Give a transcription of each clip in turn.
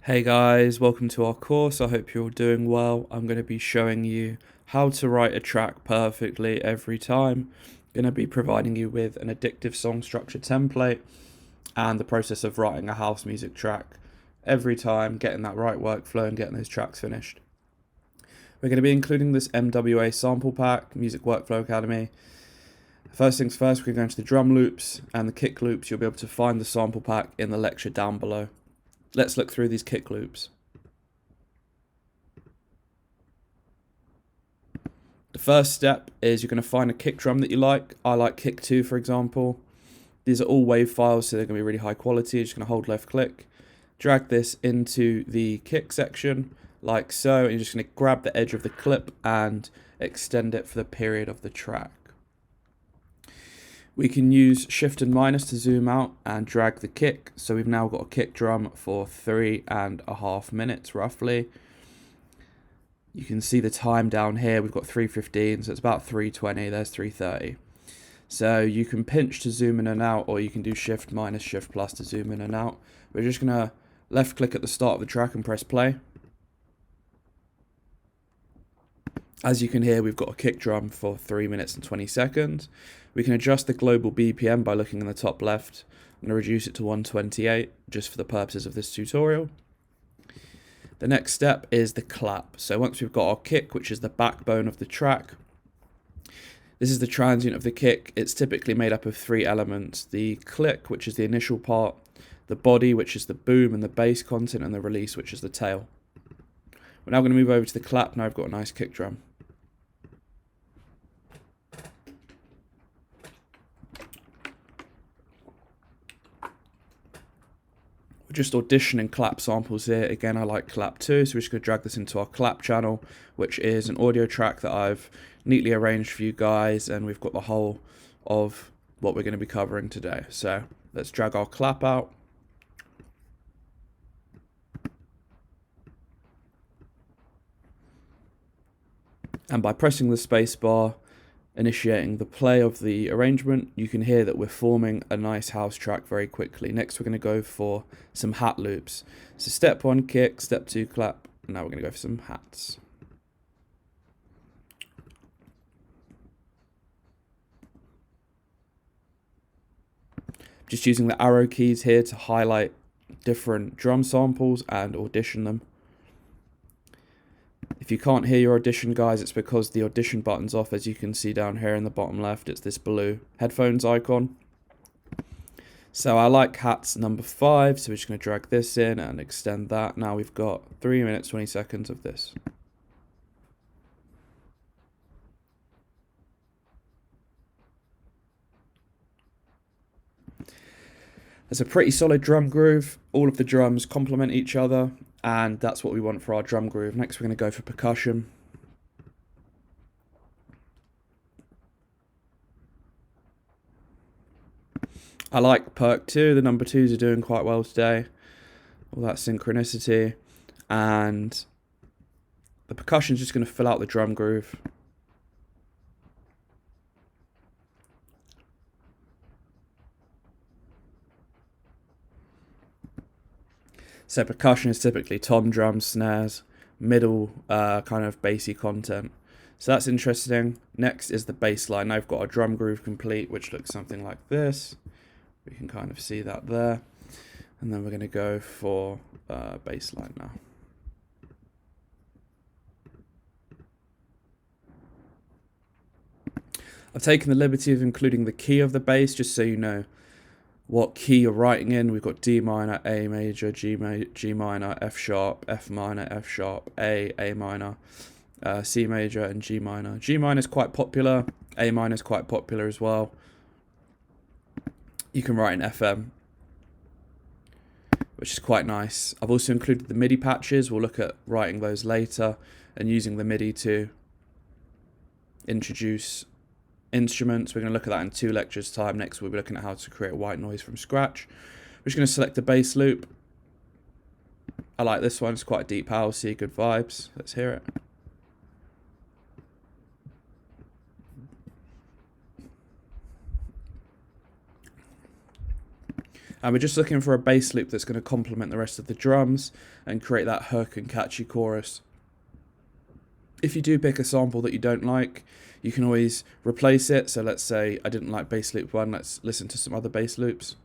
Hey guys, welcome to our course. I hope you're all doing well. I'm going to be showing you how to write a track perfectly every time. I'm going to be providing you with an addictive song structure template and the process of writing a house music track every time, getting that right workflow and getting those tracks finished. We're going to be including this MWA sample pack, Music Workflow Academy. First things first, we're going to go into the drum loops and the kick loops. You'll be able to find the sample pack in the lecture down below. Let's look through these kick loops. The first step is you're going to find a kick drum that you like. I like kick 2, for example. These are all WAV files, so they're going to be really high quality. You're just going to hold left click, drag this into the kick section like so, and you're just going to grab the edge of the clip and extend it for the period of the track. We can use shift and minus to zoom out and drag the kick. So we've now got a kick drum for 3.5 minutes roughly. You can see the time down here. We've got 3:15, so it's about 3:20. There's 3:30. So you can pinch to zoom in and out, or you can do shift minus shift plus to zoom in and out. We're just going to left click at the start of the track and press play. As you can hear, we've got a kick drum for 3 minutes and 20 seconds. We can adjust the global BPM by looking in the top left. I'm going to reduce it to 128 just for the purposes of this tutorial. The next step is the clap. So once we've got our kick, which is the backbone of the track, this is the transient of the kick. It's typically made up of 3 elements: the click, which is the initial part, the body, which is the boom and the bass content, and the release, which is the tail. We're now going to move over to the clap. Now I've got a nice kick drum. We're just auditioning clap samples here. Again, I like clap 2, so we're just going to drag this into our clap channel, which is an audio track that I've neatly arranged for you guys, and we've got the whole of what we're going to be covering today. So let's drag our clap out. And by pressing the space bar, initiating the play of the arrangement, you can hear that we're forming a nice house track very quickly. Next, we're going to go for some hat loops. So step 1 kick, step 2 clap, and now we're going to go for some hats. Just using the arrow keys here to highlight different drum samples and audition them. If you can't hear your audition, guys, it's because the audition button's off. As you can see down here in the bottom left, it's this blue headphones icon. So I like hats number 5, so we're just going to drag this in and extend that. Now we've got 3 minutes 20 seconds of this. There's a pretty solid drum groove. All of the drums complement each other, and that's what we want for our drum groove. Next, we're going to go for percussion. I like perk 2. The number 2s are doing quite well today. All that synchronicity, and the percussion is just going to fill out the drum groove. So percussion is typically tom drums, snares, middle kind of bassy content. So that's interesting. Next is the bass line. Now I've got a drum groove complete, which looks something like this. We can kind of see that there. And then we're going to go for bass line now. I've taken the liberty of including the key of the bass, just so you know what key you're writing in. We've got D minor, A major, G minor, F sharp, F minor, F sharp, A minor, C major, and G minor. G minor is quite popular. A minor is quite popular as well. You can write in FM, which is quite nice. I've also included the MIDI patches. We'll look at writing those later and using the MIDI to introduce instruments. We're going to look at that in 2 lectures time. Next, we'll be looking at how to create white noise from scratch. We're just going to select the bass loop. I like this one. It's quite a deep housey, good vibes. Let's hear it. And we're just looking for a bass loop that's going to complement the rest of the drums and create that hook and catchy chorus. If you do pick a sample that you don't like, you can always replace it. So let's say I didn't like bass loop 1, let's listen to some other bass loops.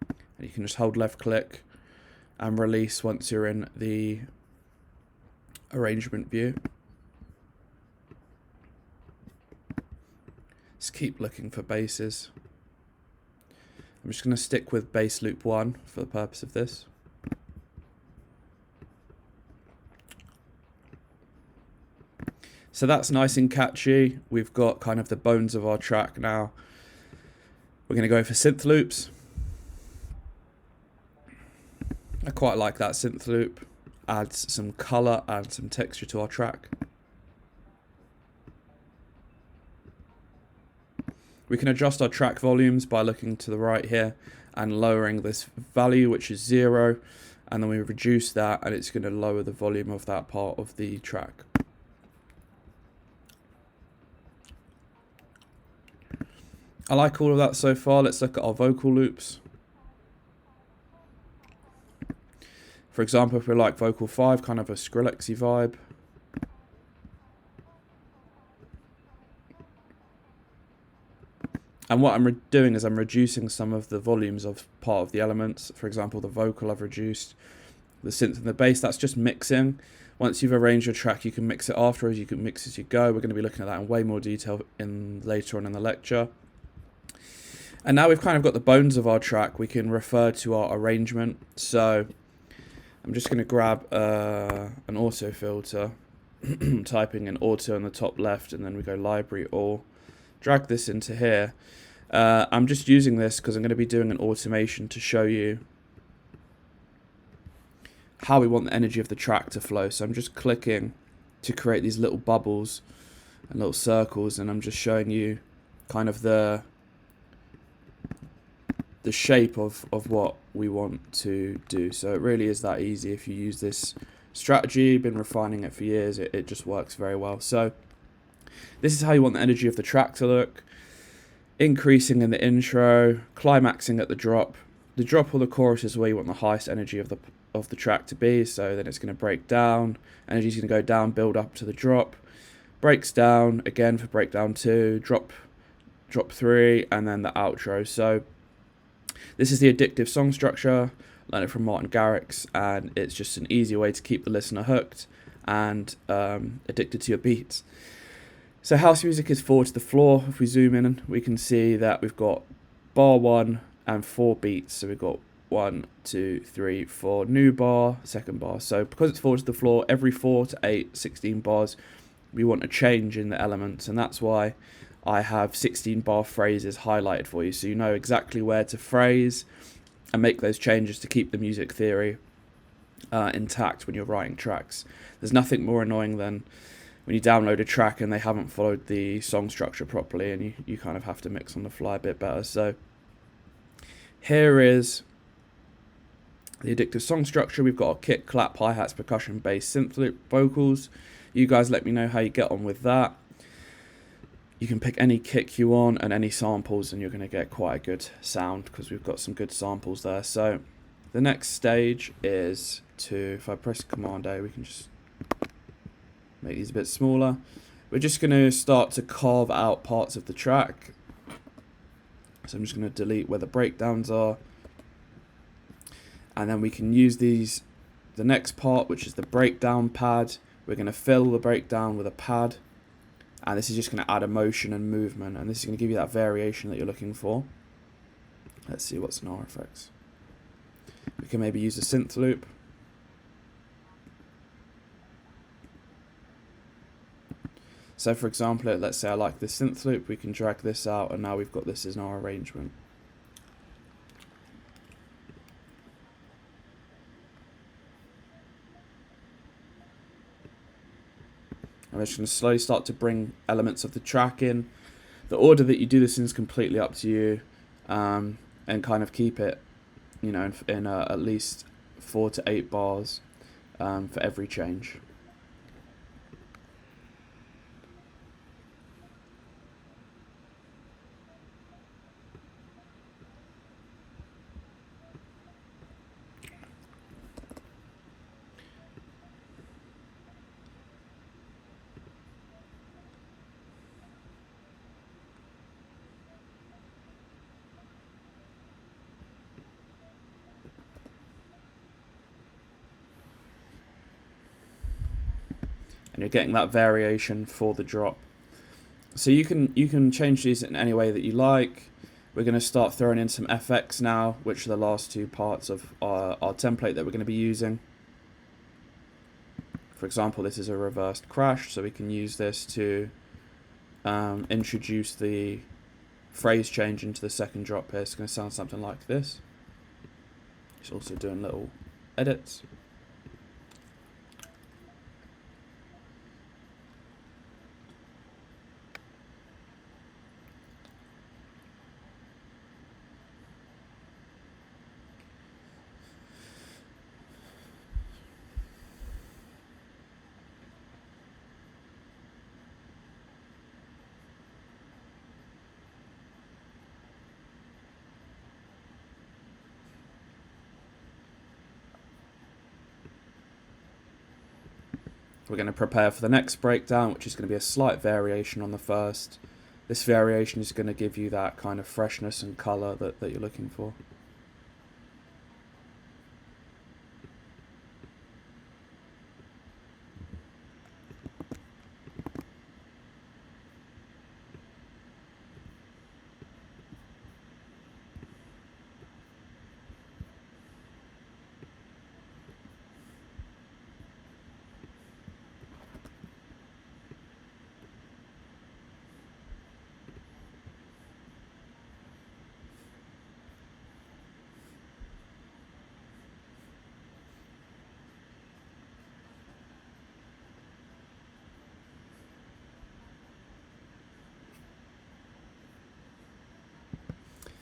And you can just hold left click and release once you're in the arrangement view. Just keep looking for basses. I'm just going to stick with bass loop 1 for the purpose of this. So that's nice and catchy. We've got kind of the bones of our track now. We're going to go for synth loops. I quite like that synth loop. Adds some colour and some texture to our track. We can adjust our track volumes by looking to the right here and lowering this value, which is 0, and then we reduce that and it's going to lower the volume of that part of the track. I like all of that so far. Let's look at our vocal loops. For example, if we like vocal 5, kind of a Skrillexy vibe. And what I'm doing is I'm reducing some of the volumes of part of the elements. For example, the vocal I've reduced, the synth and the bass, that's just mixing. Once you've arranged your track, you can mix it afterwards, you can mix as you go. We're going to be looking at that in way more detail later on in the lecture. And now we've kind of got the bones of our track, we can refer to our arrangement. So I'm just going to grab an auto filter, typing in auto in the top left, and then we go library or drag this into here. I'm just using this because I'm going to be doing an automation to show you how we want the energy of the track to flow. So I'm just clicking to create these little bubbles and little circles, and I'm just showing you kind of the shape of what we want to do. So it really is that easy. If you use this strategy, been refining it for years, it just works very well. So this is how you want the energy of the track to look. Increasing in the intro, climaxing at the drop. The drop or the chorus is where you want the highest energy of the track to be. So then it's going to break down. Energy is going to go down, build up to the drop. Breaks down again for breakdown 2, drop 3, and then the outro. So this is the addictive song structure. Learned it from Martin Garrix, and it's just an easy way to keep the listener hooked and addicted to your beats. So house music is 4 to the floor. If we zoom in, we can see that we've got bar 1 and 4 beats. So we've got 1, 2, 3, 4, new bar, second bar. So because it's 4 to the floor, every 4 to 8, 16 bars, we want a change in the elements, and that's why I have 16 bar phrases highlighted for you, so you know exactly where to phrase and make those changes to keep the music theory intact when you're writing tracks. There's nothing more annoying than when you download a track and they haven't followed the song structure properly, and you kind of have to mix on the fly a bit better. So here is the addictive song structure. We've got our kick, clap, hi-hats, percussion, bass, synth loop, vocals. You guys let me know how you get on with that. You can pick any kick you want and any samples, and you're going to get quite a good sound because we've got some good samples there. So the next stage is if I press Command A, we can just make these a bit smaller. We're just going to start to carve out parts of the track. So I'm just going to delete where the breakdowns are. And then we can use the next part, which is the breakdown pad. We're going to fill the breakdown with a pad. And this is just going to add emotion and movement. And this is going to give you that variation that you're looking for. Let's see what's in our effects. We can maybe use a synth loop. So for example, let's say I like this synth loop. We can drag this out, and now we've got this as our arrangement. I'm just going to slowly start to bring elements of the track in. The order that you do this in is completely up to you, and kind of keep it, you know, in at least 4 to 8 bars for every change. and you're getting that variation for the drop. So you can change these in any way that you like. We're going to start throwing in some FX now, which are the last two parts of our template that we're going to be using. For example, this is a reversed crash, so we can use this to introduce the phrase change into the second drop here. It's going to sound something like this. It's also doing little edits. We're going to prepare for the next breakdown, which is going to be a slight variation on the first. This variation is going to give you that kind of freshness and colour that you're looking for.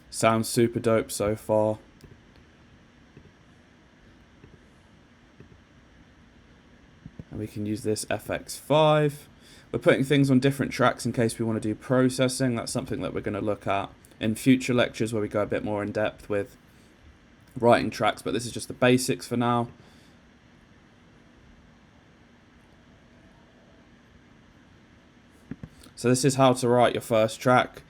Sounds super dope so far. And we can use this FX5. We're putting things on different tracks in case we want to do processing. That's something that we're going to look at in future lectures where we go a bit more in depth with writing tracks, but this is just the basics for now. So this is how to write your first track.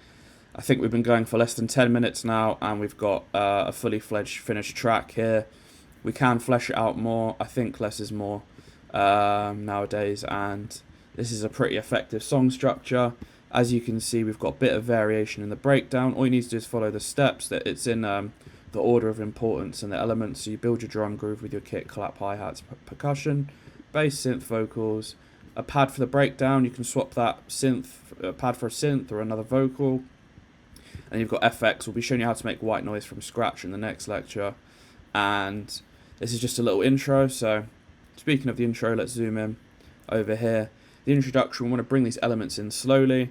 I think we've been going for less than 10 minutes now, and we've got a fully fledged finished track here. We can flesh it out more. I think less is more nowadays, and this is a pretty effective song structure. As you can see, we've got a bit of variation in the breakdown. All you need to do is follow the steps. That it's in the order of importance and the elements. So you build your drum groove with your kick, clap, hi-hats, percussion, bass, synth, vocals, a pad for the breakdown. You can swap that pad for a synth or another vocal. And you've got FX. We'll be showing you how to make white noise from scratch in the next lecture. And this is just a little intro. So speaking of the intro, let's zoom in over here. The introduction, we want to bring these elements in slowly.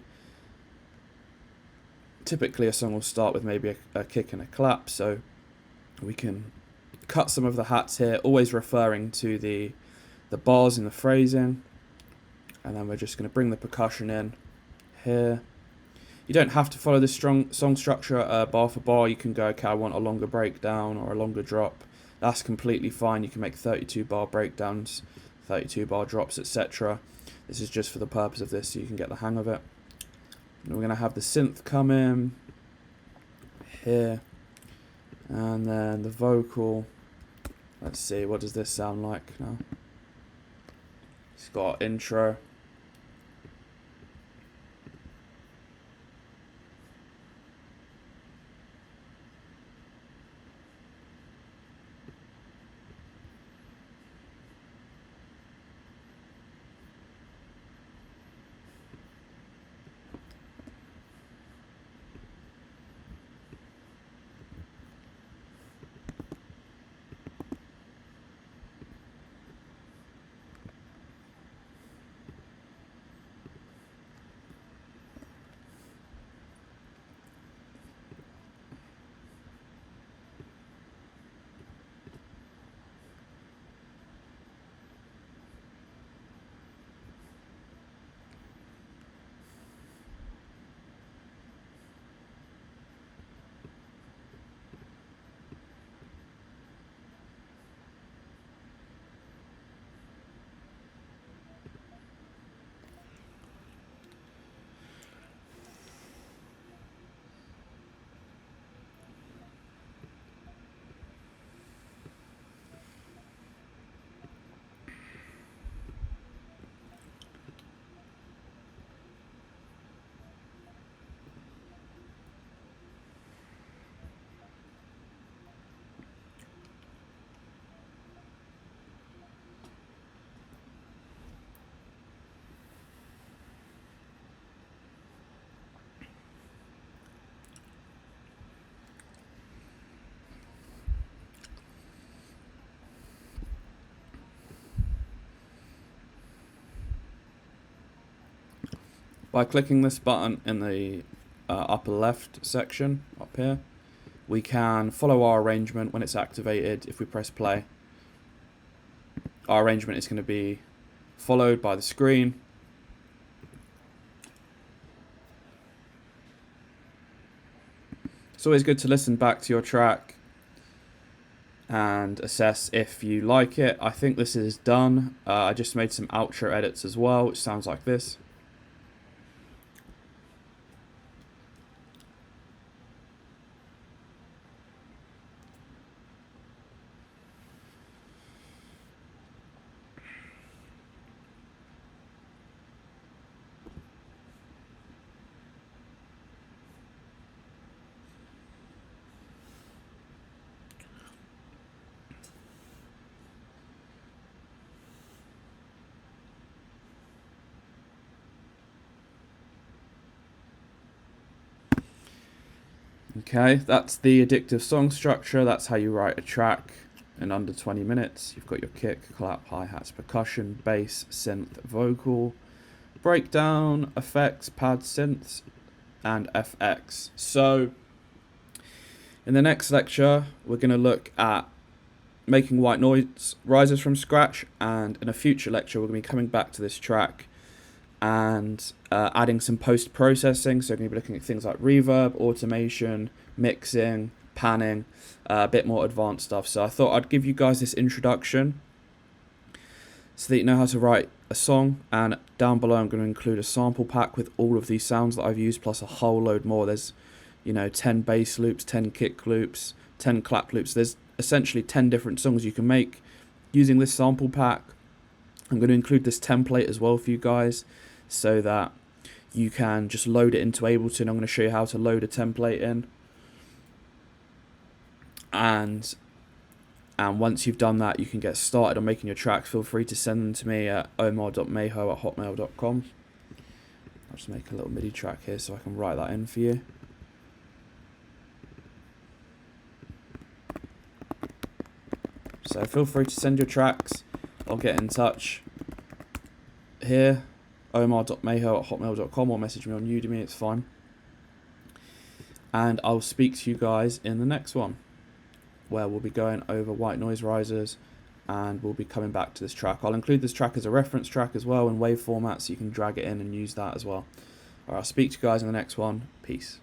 Typically a song will start with maybe a kick and a clap. So we can cut some of the hats here, always referring to the bars in the phrasing. And then we're just going to bring the percussion in here. You don't have to follow this strong song structure bar for bar. You can go, okay, I want a longer breakdown or a longer drop. That's completely fine. You can make 32 bar breakdowns, 32 bar drops, etc. This is just for the purpose of this, so you can get the hang of it. And we're going to have the synth come in here. And then the vocal. Let's see, what does this sound like now? It's got intro. By clicking this button in the upper left section up here, we can follow our arrangement when it's activated. If we press play, our arrangement is going to be followed by the screen. It's always good to listen back to your track and assess if you like it. I think this is done. I just made some outro edits as well, which sounds like this. Okay, that's the addictive song structure. That's how you write a track in under 20 minutes. You've got your kick, clap, hi-hats, percussion, bass, synth, vocal, breakdown, effects, pad synths, and FX. So, in the next lecture, we're going to look at making white noise risers from scratch, and in a future lecture, we're going to be coming back to this track and adding some post-processing. So we're going to be looking at things like reverb, automation, mixing, panning, a bit more advanced stuff. So I thought I'd give you guys this introduction so that you know how to write a song, and down below I'm going to include a sample pack with all of these sounds that I've used, plus a whole load more. There's 10 bass loops, 10 kick loops, 10 clap loops. There's essentially 10 different songs you can make using this sample pack. I'm going to include this template as well for you guys so that you can just load it into Ableton. I'm going to show you how to load a template in. And once you've done that, you can get started on making your tracks. Feel free to send them to me at omar.meho@hotmail.com. I'll just make a little MIDI track here so I can write that in for you. So feel free to send your tracks or get in touch here, omar.meho@hotmail.com, or message me on Udemy, it's fine. And I'll speak to you guys in the next one, where we'll be going over white noise risers, and we'll be coming back to this track. I'll include this track as a reference track as well in wave format, so you can drag it in and use that as well. Alright, I'll speak to you guys in the next one. Peace.